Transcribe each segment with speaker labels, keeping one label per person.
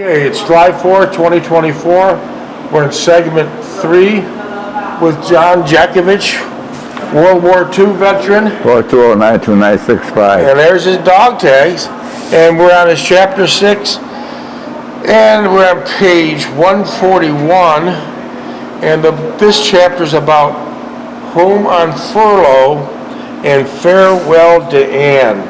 Speaker 1: Okay, it's July 4th, 2024. We're in segment 3 with John Jeckovich, World War II veteran.
Speaker 2: 4209295.
Speaker 1: And there's his dog tags. And we're on his chapter 6. And we're on page 141. And this chapter is about Home on Furlough and Farewell to Anne.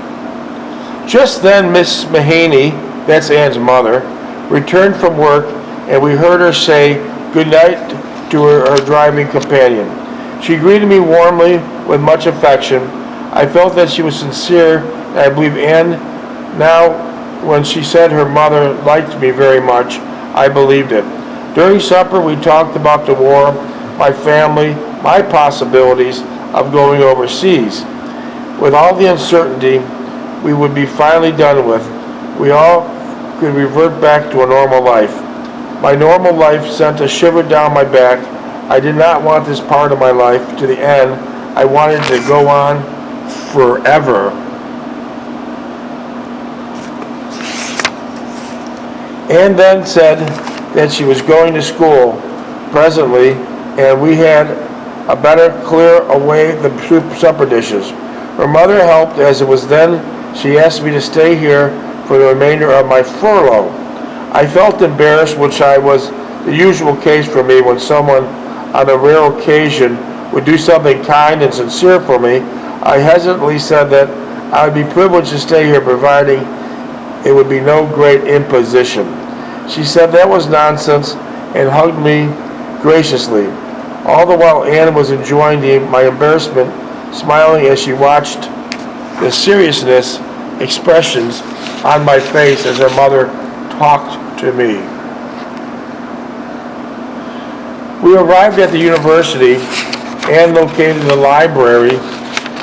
Speaker 1: Just then, Miss Mahaney, that's Anne's mother, returned from work, and we heard her say good night to her driving companion. She greeted me warmly with much affection. I felt that she was sincere, and I believe Anne, now when she said her mother liked me very much, I believed it. During supper, we talked about the war, my family, my possibilities of going overseas. With all the uncertainty we would be finally done with, we all could revert back to a normal life. My normal life sent a shiver down my back. I did not want this part of my life to the end. I wanted to go on forever. Anne then said that she was going to school presently, and we had a better clear away the supper dishes. Her mother helped, as it was then. She asked me to stay here for the remainder of my furlough. I felt embarrassed, which was the usual case for me when someone on a rare occasion would do something kind and sincere for me. I hesitantly said that I would be privileged to stay here providing it would be no great imposition. She said that was nonsense and hugged me graciously. All the while Anne was enjoying my embarrassment, smiling as she watched the seriousness expressions on my face as her mother talked to me. We arrived at the university and located the library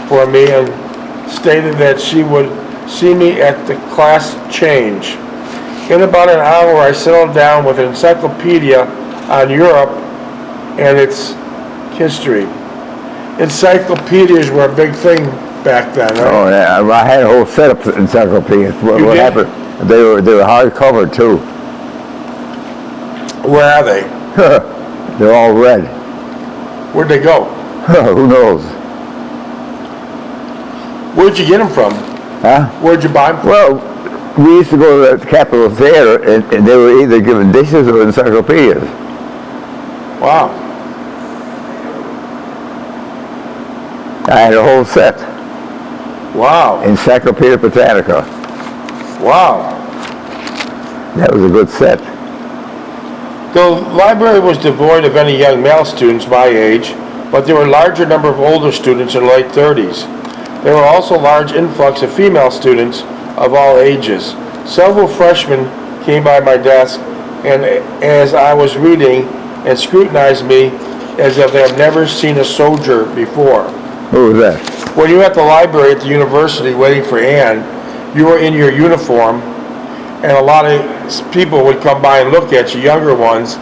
Speaker 1: for me and stated that she would see me at the class change. In about an hour, I settled down with an encyclopedia on Europe and its history. Encyclopedias were a big thing back then, right?
Speaker 2: Oh yeah, I had a whole set of encyclopedias. What happened? They were hardcover too.
Speaker 1: Where are they?
Speaker 2: They're all red.
Speaker 1: Where'd they go?
Speaker 2: Who knows?
Speaker 1: Where'd you get them from?
Speaker 2: Huh?
Speaker 1: Where'd you buy them from?
Speaker 2: Well, we used to go to the Capitol Theater, and they were either given dishes or encyclopedias.
Speaker 1: Wow.
Speaker 2: I had a whole set.
Speaker 1: Wow.
Speaker 2: Encyclopedia Britannica.
Speaker 1: Wow.
Speaker 2: That was a good set.
Speaker 1: The library was devoid of any young male students my age, but there were a larger number of older students in late 30s. There were also a large influx of female students of all ages. Several freshmen came by my desk, and as I was reading, and scrutinized me as if they had never seen a soldier before.
Speaker 2: Who was that?
Speaker 1: When you were at the library at the university waiting for Anne, you were in your uniform, and a lot of people would come by and look at you, younger ones,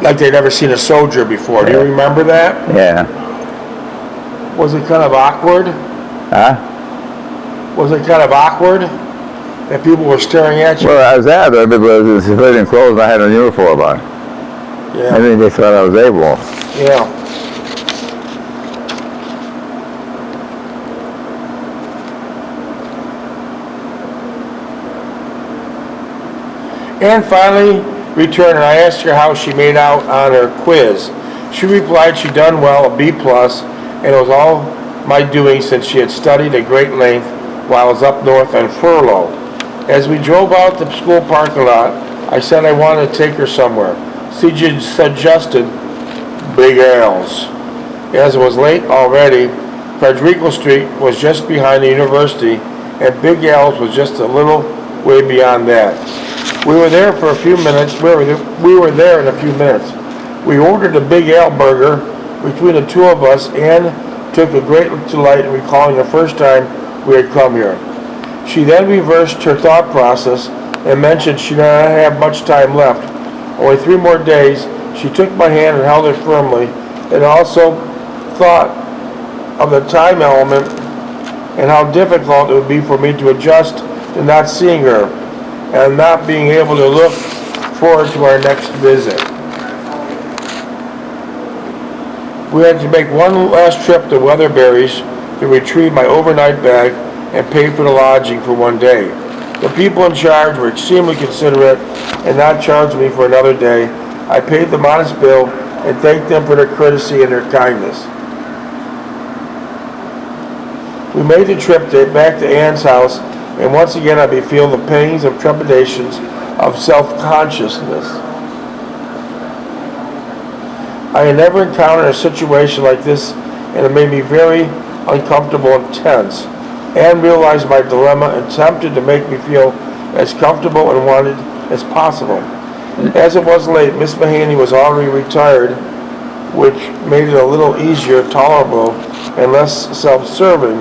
Speaker 1: like they'd never seen a soldier before. Yeah. Do you remember that?
Speaker 2: Yeah.
Speaker 1: Was it kind of awkward?
Speaker 2: Huh?
Speaker 1: Was it kind of awkward that people were staring at you?
Speaker 2: Well, I was out there because it was civilian clothes and I had a uniform on.
Speaker 1: Yeah.
Speaker 2: I mean, they thought I was able.
Speaker 1: Yeah. Anne finally returned, and I asked her how she made out on her quiz. She replied she'd done well, a B+, and it was all my doing since she had studied at great length while I was up north on furlough. As we drove out the school parking lot, I said I wanted to take her somewhere. She suggested Big Al's. As it was late already, Frederico Street was just behind the university, and Big Al's was just a little way beyond that. We were there for a few minutes. We were there in a few minutes. We ordered a Big Al burger. Between the two of us, Anne took a great delight in recalling the first time we had come here. She then reversed her thought process and mentioned she did not have much time left. Only 3 more days. She took my hand and held it firmly, and also thought of the time element and how difficult it would be for me to adjust to not seeing her. and not being able to look forward to our next visit. We had to make one last trip to Weatherbury's to retrieve my overnight bag and pay for the lodging for one day. The people in charge were extremely considerate and not charged me for another day. I paid the modest bill and thanked them for their courtesy and their kindness. We made the trip back to Ann's house, and once again I'd be feeling the pains of trepidations of self-consciousness. I had never encountered a situation like this, and it made me very uncomfortable and tense. Anne realized my dilemma and attempted to make me feel as comfortable and wanted as possible. As it was late, Miss Mahaney was already retired, which made it a little easier, tolerable, and less self-serving,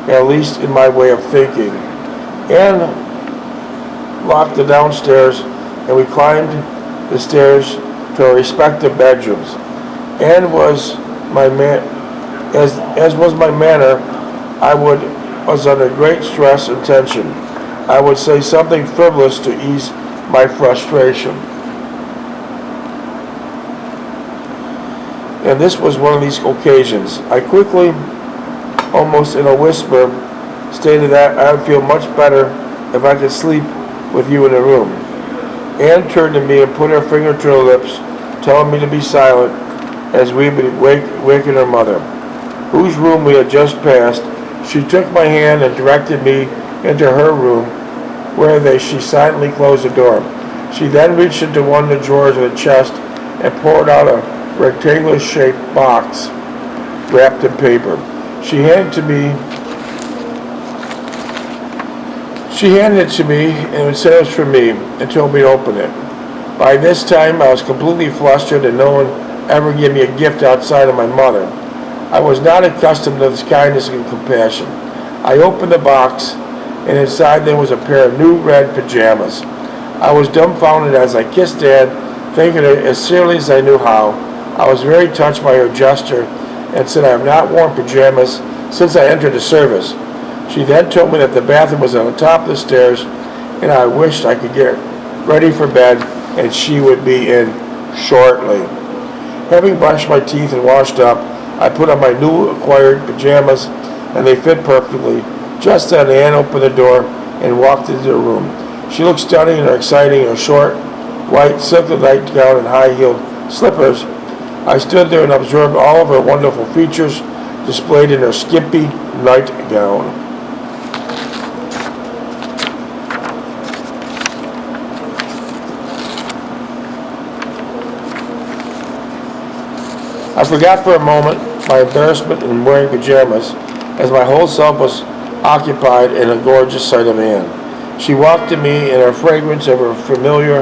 Speaker 1: at least in my way of thinking. Anne locked the downstairs, and we climbed the stairs to our respective bedrooms. Anne was my as was my manner. I was under great stress and tension. I would say something frivolous to ease my frustration. And this was one of these occasions. I quickly, almost in a whisper, stated that I would feel much better if I could sleep with you in the room. Anne turned to me and put her finger to her lips, telling me to be silent as we would waken her mother, whose room we had just passed. She took my hand and directed me into her room, where she silently closed the door. She then reached into one of the drawers of the chest and pulled out a rectangular-shaped box wrapped in paper. She handed it to me and said it was for me and told me to open it. By this time, I was completely flustered and no one ever gave me a gift outside of my mother. I was not accustomed to this kindness and compassion. I opened the box, and inside there was a pair of new red pajamas. I was dumbfounded as I kissed Anne, thanking her as sincerely as I knew how. I was very touched by her gesture and said I have not worn pajamas since I entered the service. She then told me that the bathroom was on the top of the stairs, and I wished I could get ready for bed, and she would be in shortly. Having brushed my teeth and washed up, I put on my new acquired pajamas, and they fit perfectly. Just then, Anne opened the door and walked into the room. She looked stunning and exciting in her short, white silk nightgown and high-heeled slippers. I stood there and observed all of her wonderful features displayed in her skimpy nightgown. I forgot for a moment my embarrassment in wearing pajamas, as my whole self was occupied in a gorgeous sight of Anne. She walked to me, and her fragrance of her familiar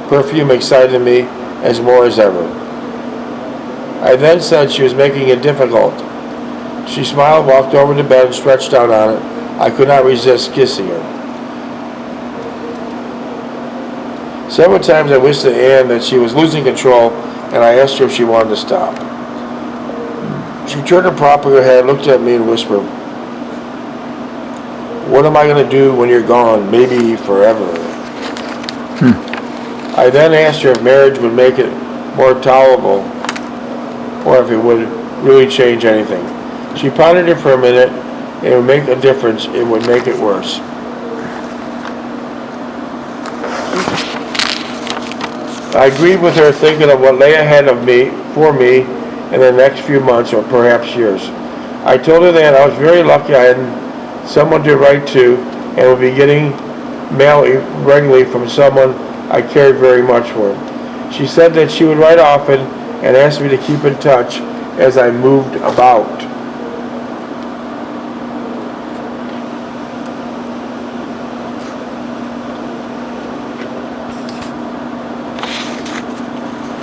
Speaker 1: perfume excited me as more as ever. I then said she was making it difficult. She smiled, walked over to bed, and stretched out on it. I could not resist kissing her. Several times I whispered to Anne that she was losing control, and I asked her if she wanted to stop. She turned her proper head, looked at me, and whispered, "What am I going to do when you're gone? Maybe forever." I then asked her if marriage would make it more tolerable, or if it would really change anything. She pondered it for a minute. It would make a difference. It would make it worse. I agreed with her, thinking of what lay ahead of me, for me, in the next few months or perhaps years. I told her that I was very lucky I had someone to write to and would be getting mail regularly from someone I cared very much for. She said that she would write often and asked me to keep in touch as I moved about.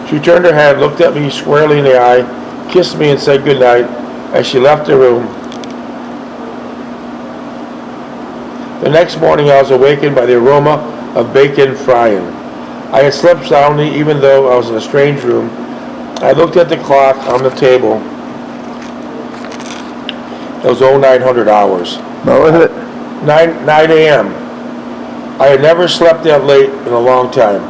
Speaker 1: She turned her head, looked at me squarely in the eye, kissed me, and said goodnight as she left the room. The next morning I was awakened by the aroma of bacon frying. I had slept soundly even though I was in a strange room. I looked at the clock on the table. It was 0900 hours.
Speaker 2: What was it?
Speaker 1: 9 a.m. I had never slept that late in a long time.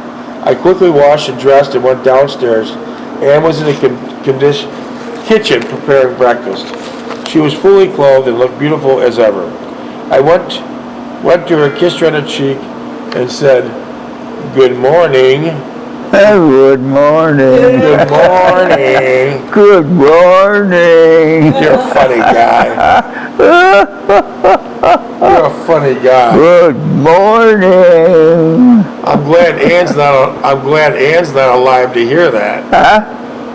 Speaker 1: I quickly washed and dressed and went downstairs. Anne was in the kitchen preparing breakfast. She was fully clothed and looked beautiful as ever. I went to her, kissed her on the cheek, and said, "Good morning."
Speaker 2: Good morning.
Speaker 1: Good morning.
Speaker 2: Good morning.
Speaker 1: You're a funny guy. You're a funny guy.
Speaker 2: Good morning.
Speaker 1: I'm glad Ann's not alive to hear that.
Speaker 2: Huh?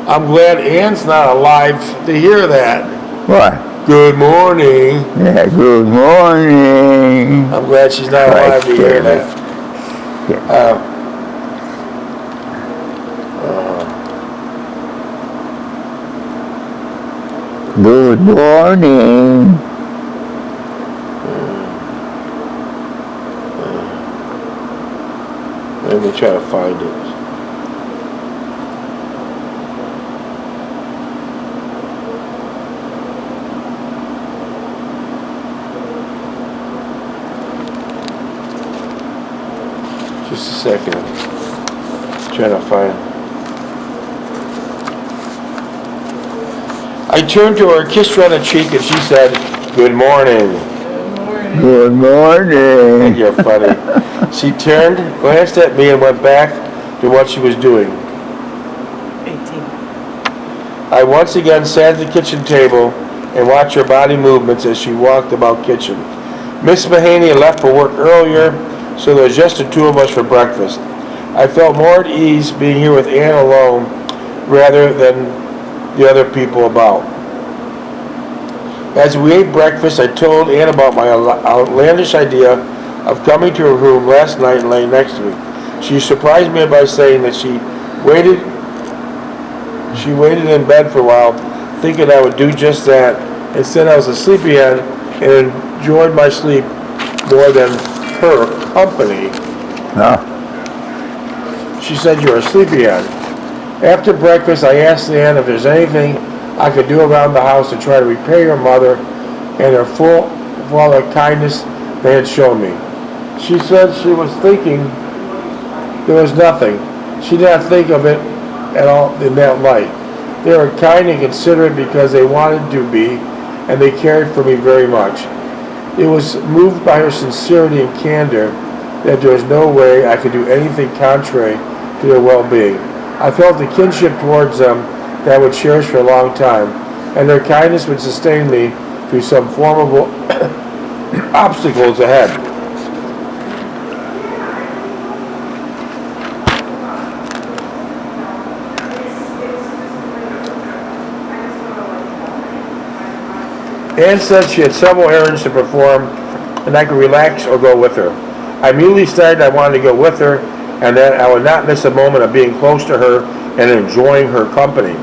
Speaker 1: I'm glad Ann's not alive to hear that.
Speaker 2: What?
Speaker 1: Good morning.
Speaker 2: Yeah, good morning.
Speaker 1: I'm glad she's not alive to hear that.
Speaker 2: Good morning.
Speaker 1: Let me try to find it. Just a second. Trying to find. I turned to her, kissed her on the cheek, and she said, "Good morning."
Speaker 2: Good morning.
Speaker 1: You're funny. She turned, glanced at me, and went back to what she was doing.
Speaker 3: 18.
Speaker 1: I once again sat at the kitchen table and watched her body movements as she walked about kitchen. Miss Mahaney had left for work earlier, so there was just the two of us for breakfast. I felt more at ease being here with Anne alone rather than the other people about. As we ate breakfast, I told Anne about my outlandish idea of coming to her room last night and laying next to me. She surprised me by saying that she waited in bed for a while, thinking I would do just that. Instead, I was a sleepyhead and enjoyed my sleep more than her company.
Speaker 2: Huh?
Speaker 1: She said you were a sleepyhead. After breakfast, I asked Anne if there's anything I could do around the house to try to repay her mother and her full of the kindness they had shown me. She said she was thinking there was nothing. She did not think of it at all in that light. They were kind and considerate because they wanted to be, and they cared for me very much. It was moved by her sincerity and candor that there was no way I could do anything contrary to their well-being. I felt a kinship towards them that I would cherish for a long time, and their kindness would sustain me through some formidable obstacles ahead. Anne said she had several errands to perform and I could relax or go with her. I immediately decided I wanted to go with her and that I would not miss a moment of being close to her and enjoying her company.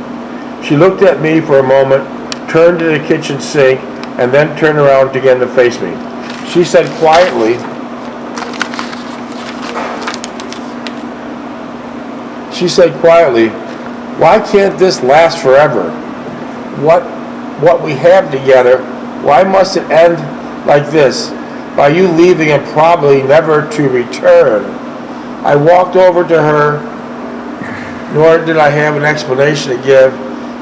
Speaker 1: She looked at me for a moment, turned to the kitchen sink, and then turned around again to face me. She said quietly, "Why can't this last forever? What we have together, why must it end like this, by you leaving and probably never to return?" I walked over to her, nor did I have an explanation to give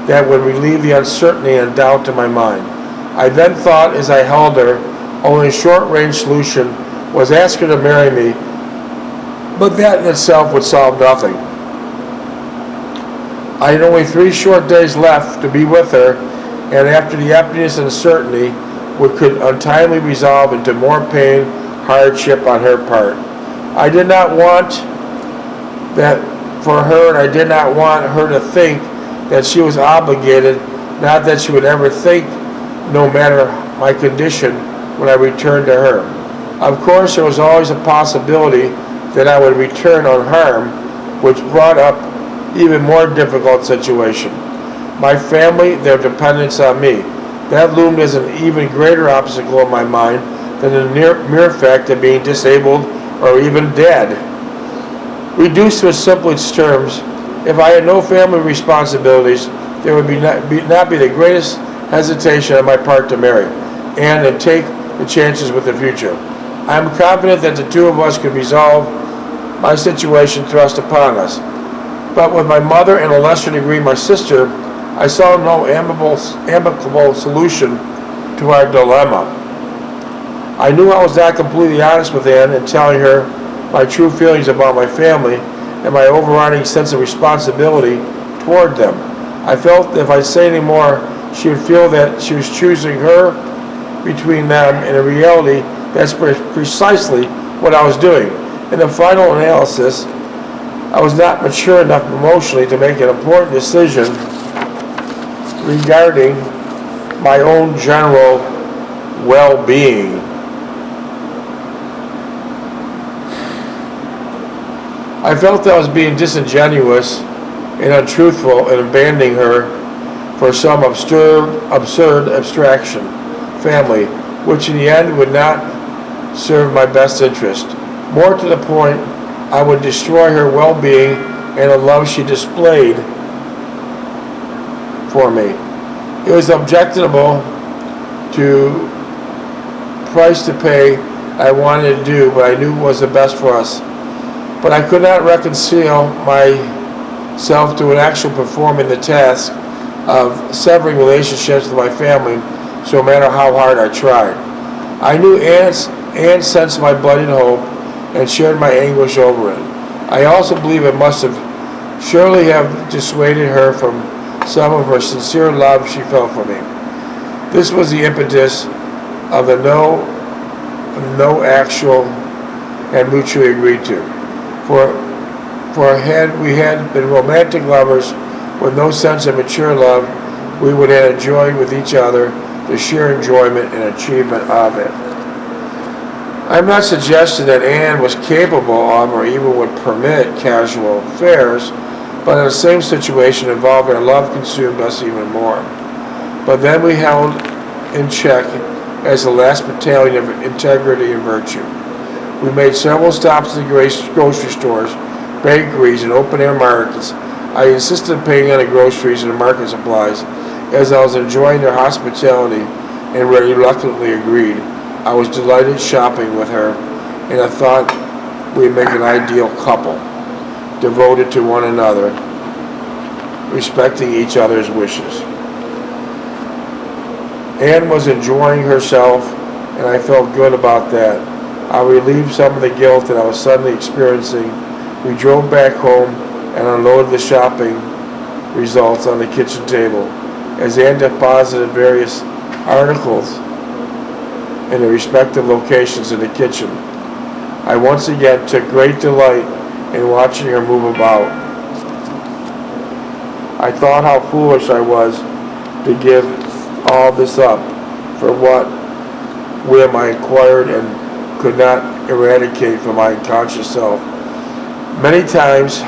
Speaker 1: that would relieve the uncertainty and doubt in my mind. I then thought, as I held her, only a short-range solution was ask her to marry me, but that in itself would solve nothing. I had only 3 short days left to be with her, and after the emptiness and uncertainty, which could untimely resolve into more pain, hardship on her part. I did not want that for her, and I did not want her to think that she was obligated, not that she would ever think, no matter my condition, when I returned to her. Of course, there was always a possibility that I would return unharmed, which brought up even more difficult situation. My family, their dependence on me. That loomed as an even greater obstacle in my mind than the mere fact of being disabled or even dead. Reduced to its simplest terms, if I had no family responsibilities, there would not be the greatest hesitation on my part to marry and to take the chances with the future. I am confident that the two of us could resolve my situation thrust upon us. But with my mother and a lesser degree my sister, I saw no amicable solution to our dilemma. I knew I was not completely honest with Ann in telling her my true feelings about my family and my overriding sense of responsibility toward them. I felt that if I say any more, she would feel that she was choosing her between them, and in reality, that's precisely what I was doing. In the final analysis, I was not mature enough emotionally to make an important decision regarding my own general well-being. I felt that I was being disingenuous and untruthful in abandoning her for some absurd abstraction family, which in the end would not serve my best interest. More to the point, I would destroy her well-being and the love she displayed for me. It was objectionable to price to pay I wanted to do, but I knew was the best for us. But I could not reconcile myself to an actual performing the task of severing relationships with my family, so no matter how hard I tried. I knew Ann sensed my budding hope and shared my anguish over it. I also believe it must have surely have dissuaded her from some of her sincere love she felt for me. This was the impetus of the no actual and mutually agreed to. For we had been romantic lovers with no sense of mature love, we would have enjoyed with each other the sheer enjoyment and achievement of it. I'm not suggesting that Ann was capable of or even would permit casual affairs, but in the same situation involving our love consumed us even more. But then we held in check as the last battalion of integrity and virtue. We made several stops to the grocery stores, bakeries, and open-air markets. I insisted on paying on the groceries and the market supplies, as I was enjoying their hospitality and reluctantly agreed. I was delighted shopping with her, and I thought we'd make an ideal couple, devoted to one another, respecting each other's wishes. Ann was enjoying herself, and I felt good about that. I relieved some of the guilt that I was suddenly experiencing. We drove back home and unloaded the shopping results on the kitchen table. As Ann deposited various articles in the respective locations in the kitchen, I once again took great delight in watching her move about. I thought how foolish I was to give all this up for what whim I acquired and could not eradicate from my conscious self. Many times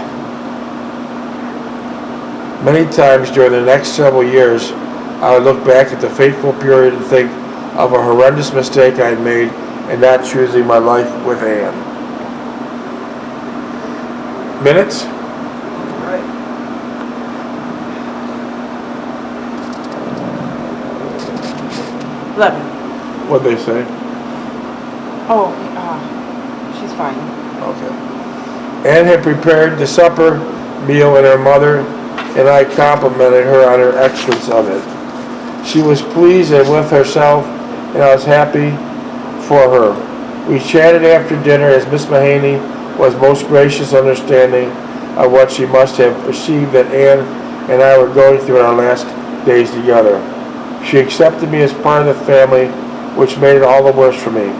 Speaker 1: during the next several years, I would look back at the fateful period and think of a horrendous mistake I had made in not choosing my life with Ann. Minutes?
Speaker 3: Right. Eleven.
Speaker 1: What'd they say?
Speaker 3: Oh, she's fine.
Speaker 1: Okay. Ann had prepared the supper meal, and her mother and I complimented her on her excellence of it. She was pleased and with herself, and I was happy for her. We chatted after dinner as Miss Mahaney was most gracious, understanding of what she must have perceived that Ann and I were going through in our last days together. She accepted me as part of the family, which made it all the worse for me,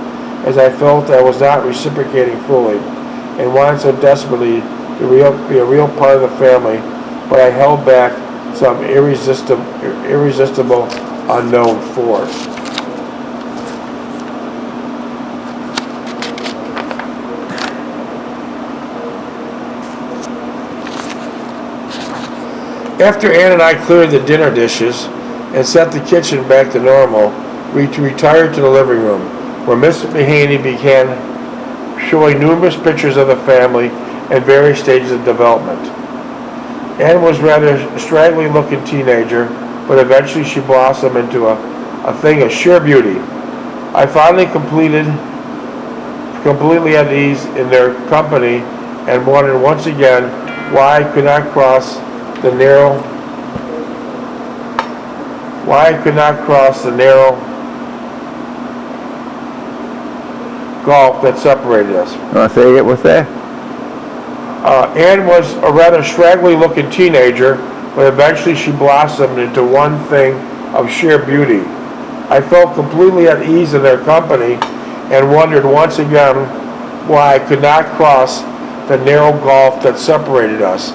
Speaker 1: as I felt I was not reciprocating fully, and wanted so desperately to be a real part of the family, but I held back some irresistible unknown force. After Ann and I cleared the dinner dishes and set the kitchen back to normal, we retired to the living room, where Miss Mahaney began showing numerous pictures of the family and various stages of development. Ann was rather a straggly-looking teenager, but eventually she blossomed into a thing of sheer beauty. I finally completed completely at ease in their company and wondered once again why I could not cross the narrow gulf that separated us.
Speaker 2: Want to say it? What's that?
Speaker 1: Anne was a rather straggly-looking teenager, but eventually she blossomed into one thing of sheer beauty. I felt completely at ease in their company and wondered once again why I could not cross the narrow gulf that separated us.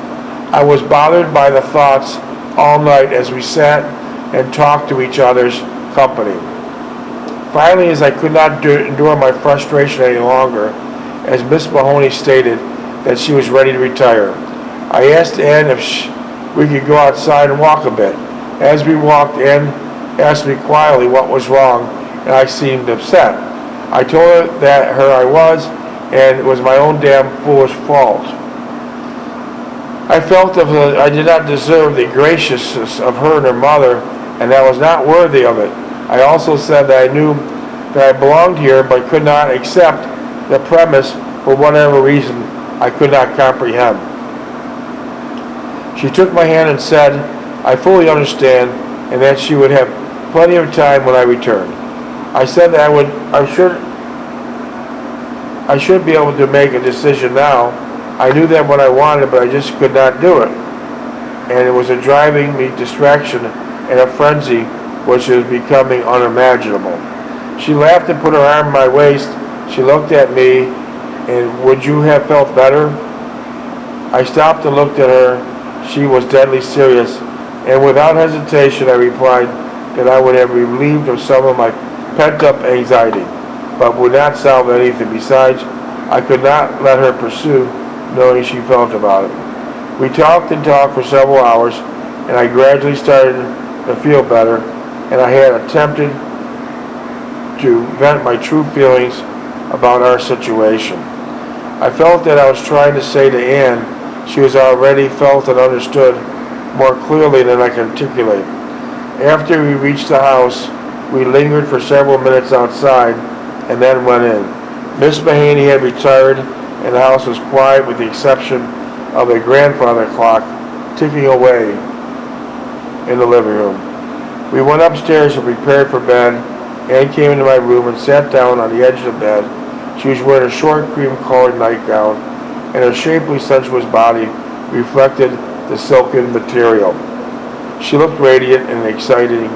Speaker 1: I was bothered by the thoughts all night as we sat and talked to each other's company. Finally, as I could not endure my frustration any longer, as Miss Mahoney stated that she was ready to retire, I asked Anne if we could go outside and walk a bit. As we walked, Anne asked me quietly what was wrong, and I seemed upset. I told her that I was, and it was my own damn foolish fault. I felt that I did not deserve the graciousness of her and her mother, and that I was not worthy of it. I also said that I knew that I belonged here, but could not accept the premise for whatever reason I could not comprehend. She took my hand and said, I fully understand, and that she would have plenty of time when I returned. I said that I should be able to make a decision now. I knew that what I wanted, but I just could not do it. And it was a driving me distraction and a frenzy which was becoming unimaginable. She laughed and put her arm on my waist. She looked at me, and would you have felt better? I stopped and looked at her. She was deadly serious, and without hesitation I replied that I would have relieved of some of my pent-up anxiety, but would not solve anything. Besides, I could not let her pursue knowing she felt about it. We talked and talked for several hours, and I gradually started to feel better, and I had attempted to vent my true feelings about our situation. I felt that I was trying to say to Anne she was already felt and understood more clearly than I could articulate. After we reached the house, we lingered for several minutes outside and then went in. Miss Mahaney had retired, and the house was quiet with the exception of a grandfather clock ticking away in the living room. We went upstairs and prepared for bed. Anne came into my room and sat down on the edge of the bed. She was wearing a short cream-colored nightgown, and her shapely, sensuous body reflected the silken material. She looked radiant and exciting.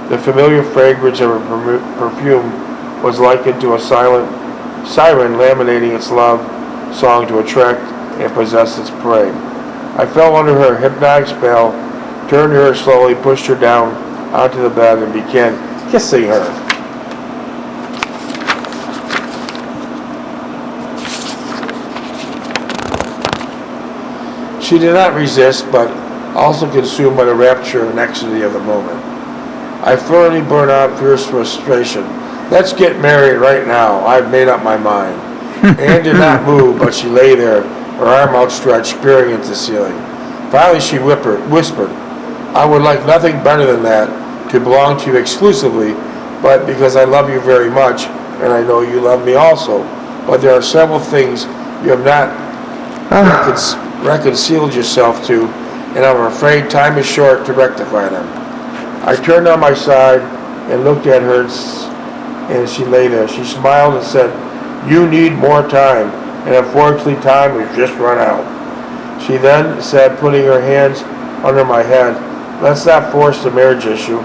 Speaker 1: The familiar fragrance of her perfume was likened to a silent siren laminating its love song to attract and possess its prey. I fell under her hypnotic spell, turned to her slowly, pushed her down onto the bed, and began kissing her. She did not resist, but also consumed by the rapture and ecstasy of the moment. I thoroughly burned out fierce frustration. Let's get married right now. I've made up my mind. Anne did not move, but she lay there, her arm outstretched, peering into the ceiling. Finally she whispered, I would like nothing better than that, to belong to you exclusively, but because I love you very much, and I know you love me also. But there are several things you have not reconciled yourself to, and I'm afraid time is short to rectify them. I turned on my side and looked at her, and she lay there. She smiled and said, you need more time, and unfortunately time has just run out. She then said, putting her hands under my head, let's not force the marriage issue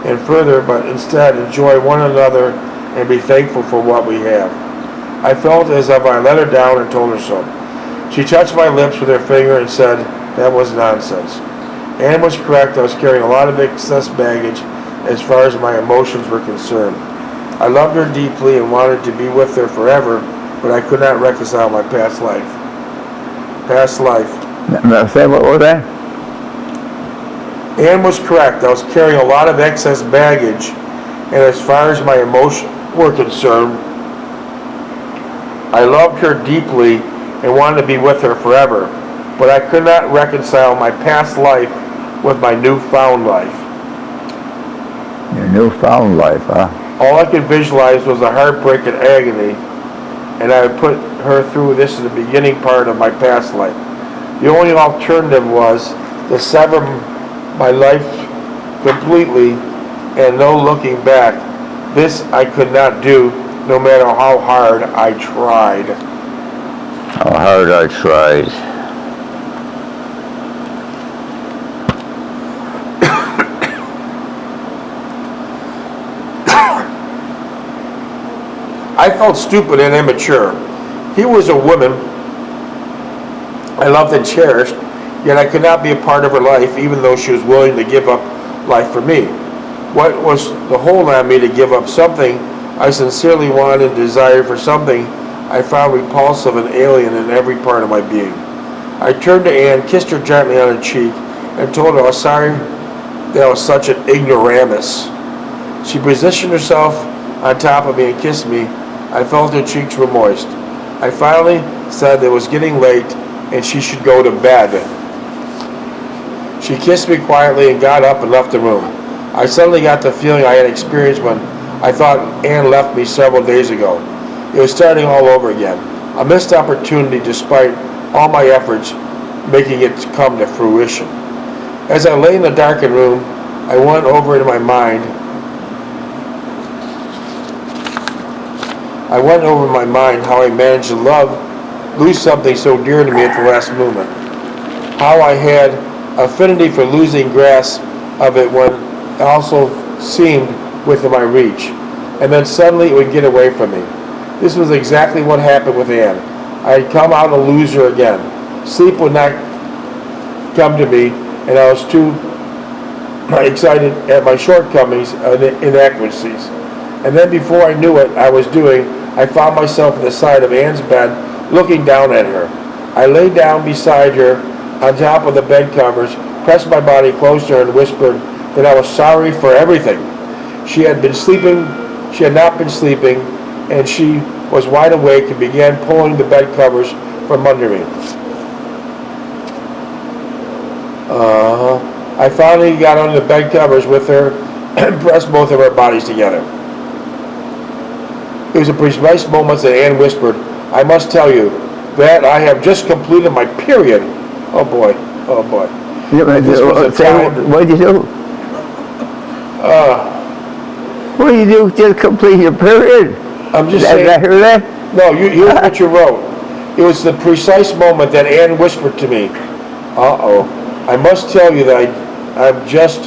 Speaker 1: and further, but instead enjoy one another and be thankful for what we have. I felt as if I let her down and told her so. She touched my lips with her finger and said, that was nonsense. Anne was correct. I was carrying a lot of excess baggage as far as my emotions were concerned. I loved her deeply and wanted to be with her forever, but I could not reconcile my past life.
Speaker 2: Say what was that?
Speaker 1: Anne was correct. I was carrying a lot of excess baggage, and as far as my emotions were concerned, I loved her deeply and wanted to be with her forever, but I could not reconcile my past life with my newfound life.
Speaker 2: Your newfound life, huh?
Speaker 1: All I could visualize was the heartbreak and agony and I would put her through this is the beginning part of my past life. The only alternative was to sever my life completely and no looking back. This I could not do, no matter how hard I tried.
Speaker 2: How hard I tried.
Speaker 1: I felt stupid and immature. He was a woman I loved and cherished, yet I could not be a part of her life, even though she was willing to give up life for me. What was the hold on me to give up something I sincerely wanted and desired for something I found repulsive and alien in every part of my being? I turned to Anne, kissed her gently on her cheek, and told her I was sorry that I was such an ignoramus. She positioned herself on top of me and kissed me. I felt her cheeks were moist. I finally said it was getting late and she should go to bed. She kissed me quietly and got up and left the room. I suddenly got the feeling I had experienced when I thought Anne left me several days ago. It was starting all over again. A missed opportunity despite all my efforts making it come to fruition. As I lay in the darkened room, I went over in my mind how I managed to lose something so dear to me at the last moment. How I had affinity for losing grasp of it when it also seemed within my reach. And then suddenly it would get away from me. This was exactly what happened with Anne. I had come out a loser again. Sleep would not come to me, and I was too excited at my shortcomings and inadequacies. And then before I knew what I was doing, I found myself at the side of Anne's bed, looking down at her. I lay down beside her on top of the bed covers, pressed my body close to her and whispered that I was sorry for everything. She had not been sleeping, and she was wide awake and began pulling the bed covers from under me. I finally got under the bed covers with her and pressed both of our bodies together. It was a precise moment that Anne whispered, I must tell you that I have just completed my period. Oh boy, oh boy.
Speaker 2: What did you do? What did you do? Just complete your period?
Speaker 1: I'm just
Speaker 2: Did I
Speaker 1: saying.
Speaker 2: hear that?
Speaker 1: No, here's what you wrote. It was the precise moment that Anne whispered to me, uh-oh, I must tell you that I've just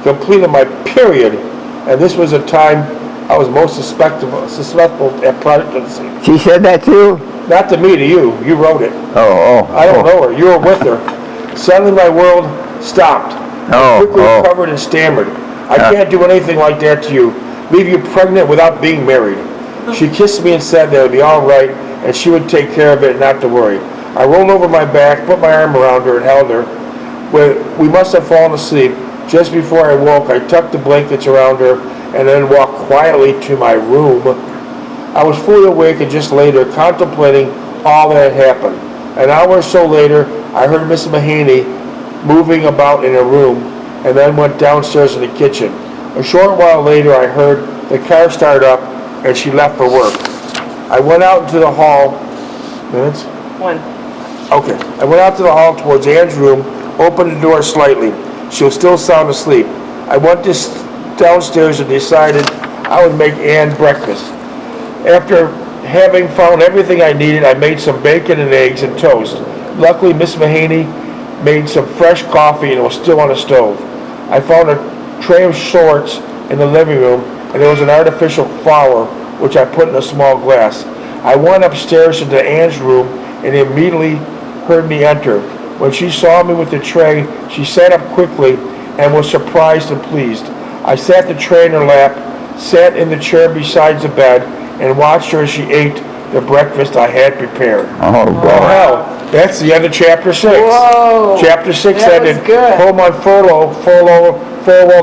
Speaker 1: completed my period, and this was a time I was most susceptible at pregnancy.
Speaker 2: She said that to you?
Speaker 1: Not to me, to you. You wrote it. I don't know her. You were with her. Suddenly my world stopped. I quickly recovered and stammered. I can't do anything like that to you. Leave you pregnant without being married. She kissed me and said that it would be all right and she would take care of it and not to worry. I rolled over my back, put my arm around her and held her. We must have fallen asleep. Just before I woke, I tucked the blankets around her and then walked quietly to my room. I was fully awake and just lay there contemplating all that had happened. An hour or so later, I heard Miss Mahaney moving about in her room and then went downstairs in the kitchen. A short while later, I heard the car start up and she left for work. I went out into the hall. Minutes?
Speaker 3: One.
Speaker 1: Okay. I went out to the hall towards Anne's room, opened the door slightly. She was still sound asleep. I went downstairs and decided I would make Anne breakfast. After having found everything I needed, I made some bacon and eggs and toast. Luckily, Miss Mahaney made some fresh coffee and it was still on the stove. I found a tray of shorts in the living room and there was an artificial flower which I put in a small glass. I went upstairs into Anne's room and immediately heard me enter. When she saw me with the tray, she sat up quickly and was surprised and pleased. I sat the tray in her lap, sat in the chair beside the bed, and watched her as she ate the breakfast I had prepared.
Speaker 2: Oh,
Speaker 1: Well, hell, that's the end of chapter 6.
Speaker 3: Whoa.
Speaker 1: Chapter 6
Speaker 3: That
Speaker 1: ended,
Speaker 3: was good.
Speaker 1: home on furlough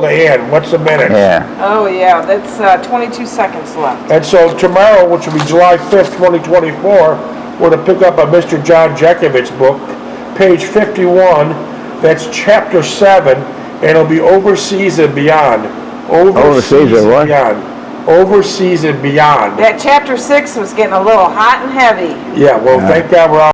Speaker 1: to Anne. What's the minute?
Speaker 2: Yeah.
Speaker 3: Oh, yeah, that's 22 seconds left.
Speaker 1: And so tomorrow, which will be July 5th, 2024, we're to pick up a Mr. John Jeckovich book, page 51. That's chapter 7, and it'll be Overseas and Beyond.
Speaker 2: Overseas and what?
Speaker 1: Beyond. overseas and beyond.
Speaker 3: That chapter 6 was getting a little hot and heavy.
Speaker 1: Yeah, well, thank God we're all